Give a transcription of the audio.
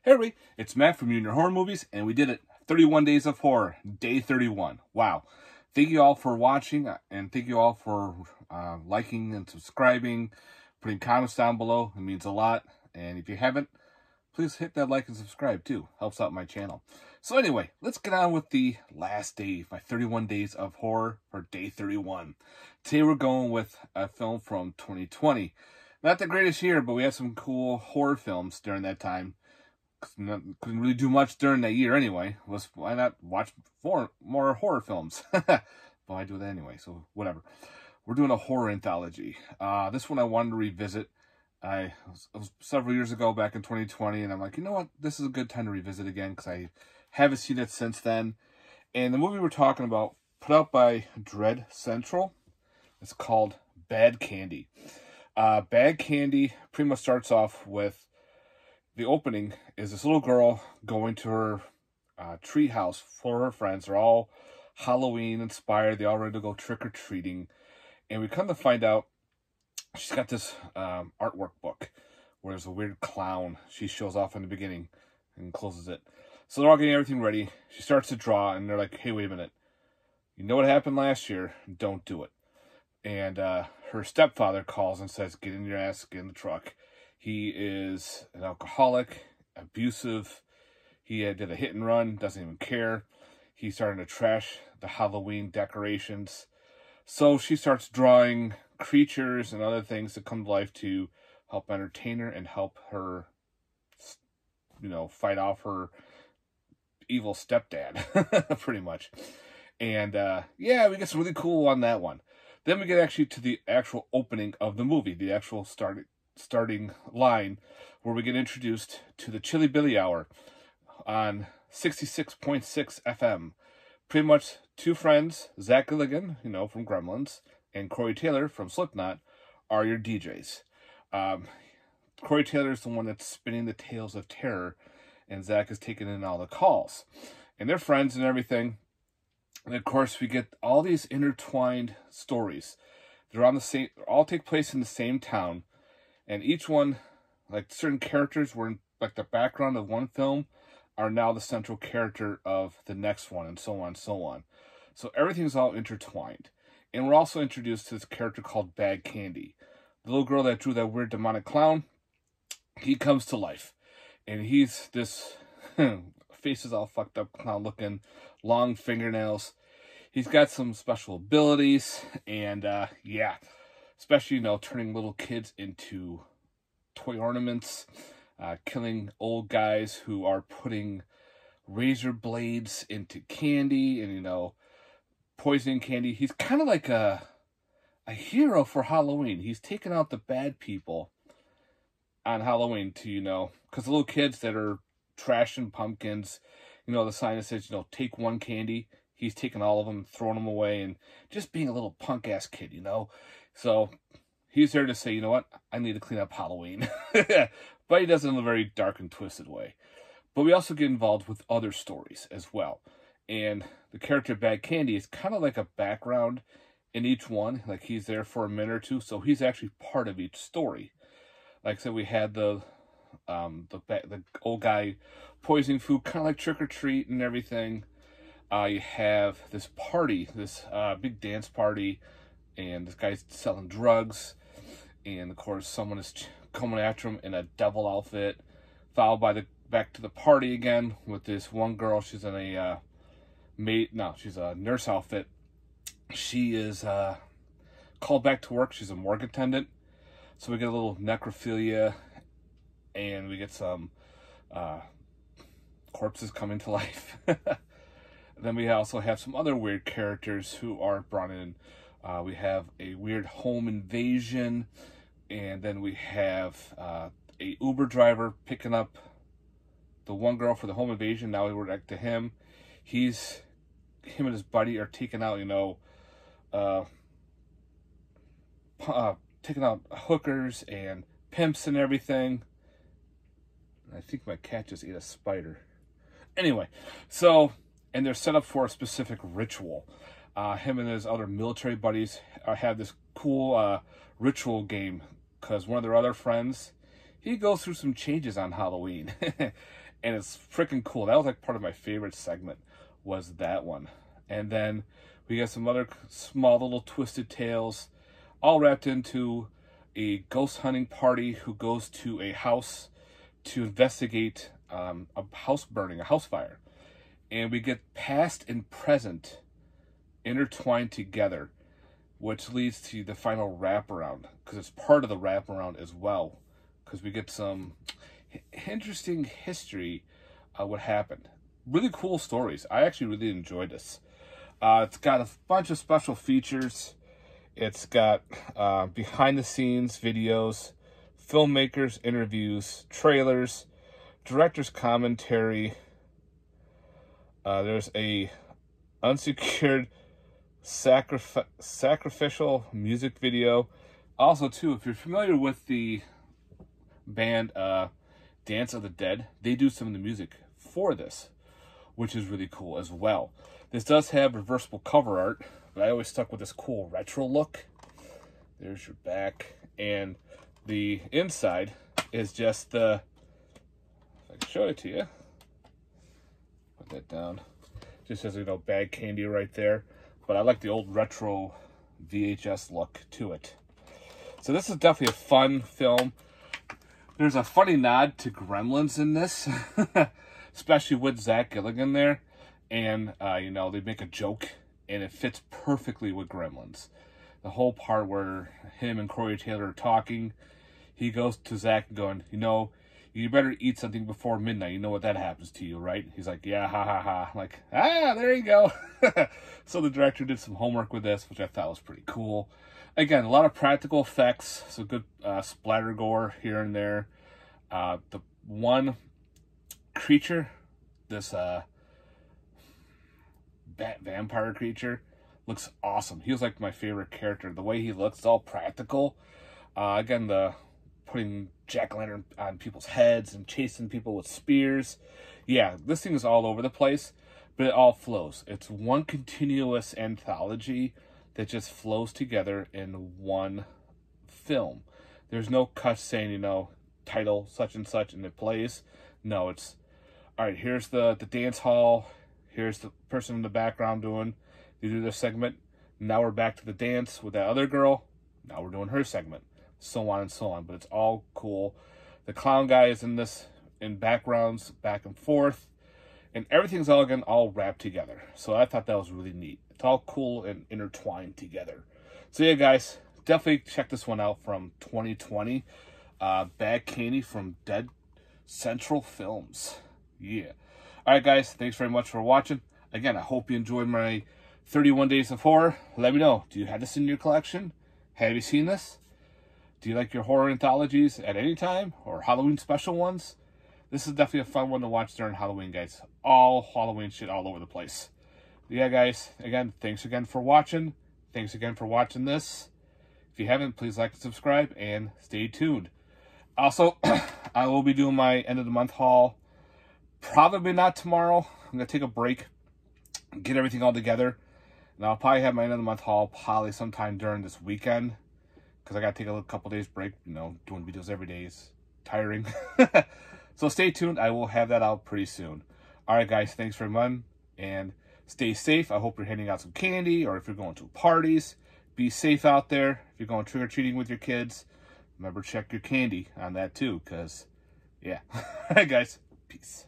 Hey everybody, it's Matt from Junior Horror Movies, and we did it. 31 Days of Horror, day 31. Wow. Thank you all for watching, and thank you all for liking and subscribing, putting comments down below. It means a lot. And if you haven't, please hit that like and subscribe too. Helps out my channel. So anyway, let's get on with the last day, my 31 Days of Horror for day 31. Today we're going with a film from 2020. Not the greatest year, but we had some cool horror films during that time. Couldn't really do much during that year anyway. Why not watch more horror films? Well, I do that anyway, so whatever. We're doing a horror anthology. This one I wanted to revisit. It was several years ago, back in 2020, and I'm like, you know what? This is a good time to revisit again because I haven't seen it since then. And the movie we're talking about, put out by Dread Central, it's called Bad Candy. Bad Candy pretty much starts off with the opening is this little girl going to her tree house for her friends. They're all Halloween inspired. They all ready to go trick-or-treating. And we come to find out she's got this artwork book where there's a weird clown. She shows off in the beginning and closes it. So they're all getting everything ready. She starts to draw, and they're like, hey, wait a minute. You know what happened last year? Don't do it. And her stepfather calls and says, get in your ass, get in the truck. He is an alcoholic, abusive. He did a hit and run, doesn't even care. He's starting to trash the Halloween decorations. So she starts drawing creatures and other things that come to life to help entertain her and help her, fight off her evil stepdad, pretty much. And, yeah, we get some really cool on that one. Then we get actually to the actual opening of the movie, the actual starting line, where we get introduced to the Chilly Billy Hour on 66.6 FM. Pretty much two friends, Zach Gilligan, from Gremlins, and Corey Taylor from Slipknot, are your DJs. Corey Taylor is the one that's spinning the tales of terror, and Zach is taking in all the calls. And they're friends and everything. And of course, we get all these intertwined stories. They're on the same, all take place in the same town. And each one, like certain characters were in like the background of one film, are now the central character of the next one, and so on and so on. So everything's all intertwined. And we're also introduced to this character called Bad Candy. The little girl that drew that weird demonic clown, he comes to life. And he's this, face is all fucked up clown looking, long fingernails. He's got some special abilities, and yeah. Especially, turning little kids into toy ornaments, killing old guys who are putting razor blades into candy and, poisoning candy. He's kind of like a hero for Halloween. He's taking out the bad people on Halloween to, because the little kids that are trashing pumpkins, the sign that says, take one candy. He's taking all of them, throwing them away, and just being a little punk-ass kid, So he's there to say, you know what, I need to clean up Halloween. But he does it in a very dark and twisted way. But we also get involved with other stories as well. And the character Bad Candy is kind of like a background in each one. Like he's there for a minute or two, so he's actually part of each story. Like I said, we had the old guy poisoning food, kind of like Trick or Treat and everything. You have this party, this big dance party, and this guy's selling drugs, and of course someone is coming after him in a devil outfit, followed by back to the party again with this one girl. She's in a she's a nurse outfit. She is called back to work. She's a morgue attendant, so we get a little necrophilia, and we get some corpses coming to life. Then we also have some other weird characters who are brought in. We have a weird home invasion, and then we have a Uber driver picking up the one girl for the home invasion. Now we're back to him. Him and his buddy are taking out, taking out hookers and pimps and everything. I think my cat just ate a spider. Anyway, and they're set up for a specific ritual. Him and his other military buddies have this cool ritual game because one of their other friends, he goes through some changes on Halloween. And it's freaking cool. That was like part of my favorite segment, was that one. And then we got some other small little twisted tales, all wrapped into a ghost hunting party who goes to a house to investigate a house burning, a house fire. And we get past and present intertwined together, which leads to the final wraparound, because it's part of the wraparound as well, because we get some interesting history of what happened. Really cool stories. I actually really enjoyed this. It's got a bunch of special features. It's got behind the scenes videos, filmmakers interviews, trailers, director's commentary. There's a unsecured sacrificial music video. Also, too, if you're familiar with the band Dance of the Dead, they do some of the music for this, which is really cool as well. This does have reversible cover art, but I always stuck with this cool retro look. There's your back, and the inside is just the, if I can show it to you, put that down, just as, you know, bag candy right there. But I like the old retro VHS look to it. So this is definitely a fun film. There's a funny nod to Gremlins in this, especially with Zach Gilligan there. And, you know, they make a joke, and it fits perfectly with Gremlins. The whole part where him and Corey Taylor are talking, he goes to Zach going, you know, you better eat something before midnight. You know what that happens to you, right? He's like, yeah, ha, ha, ha. I'm like, there you go. So the director did some homework with this, which I thought was pretty cool. Again, a lot of practical effects, so good splatter gore here and there. The one creature, this bat vampire creature, looks awesome. He was like my favorite character. The way he looks, it's all practical. Again, the putting jack-o'-lantern on people's heads and chasing people with spears. Yeah, this thing is all over the place, but it all flows. It's one continuous anthology that just flows together in one film. There's no cut saying, you know, title such and such, and it plays. No, it's, all right, here's the dance hall. Here's the person in the background doing, they do their segment. Now we're back to the dance with that other girl. Now we're doing her segment. So on and so on. But it's all cool. The clown guy is in this, in backgrounds, back and forth. And everything's all, again, all wrapped together. So I thought that was really neat. It's all cool and intertwined together. So yeah, guys, definitely check this one out from 2020. Bag Candy from Dead Central Films. Yeah. Alright, guys, thanks very much for watching. Again, I hope you enjoyed my 31 Days of Horror. Let me know. Do you have this in your collection? Have you seen this? Do you like your horror anthologies at any time? Or Halloween special ones? This is definitely a fun one to watch during Halloween, guys. All Halloween shit all over the place. Yeah, guys, again, thanks again for watching. Thanks again for watching this. If you haven't, please like and subscribe, and stay tuned. Also, I will be doing my end of the month haul. Probably not tomorrow. I'm going to take a break, get everything all together. And I'll probably have my end of the month haul probably sometime during this weekend, because I got to take a couple days break. You know, doing videos every day is tiring. So stay tuned. I will have that out pretty soon. All right, guys. Thanks very much. And stay safe. I hope you're handing out some candy, or if you're going to parties, be safe out there. If you're going trick-or-treating with your kids, remember, check your candy on that too, because, yeah. All right, guys. Peace.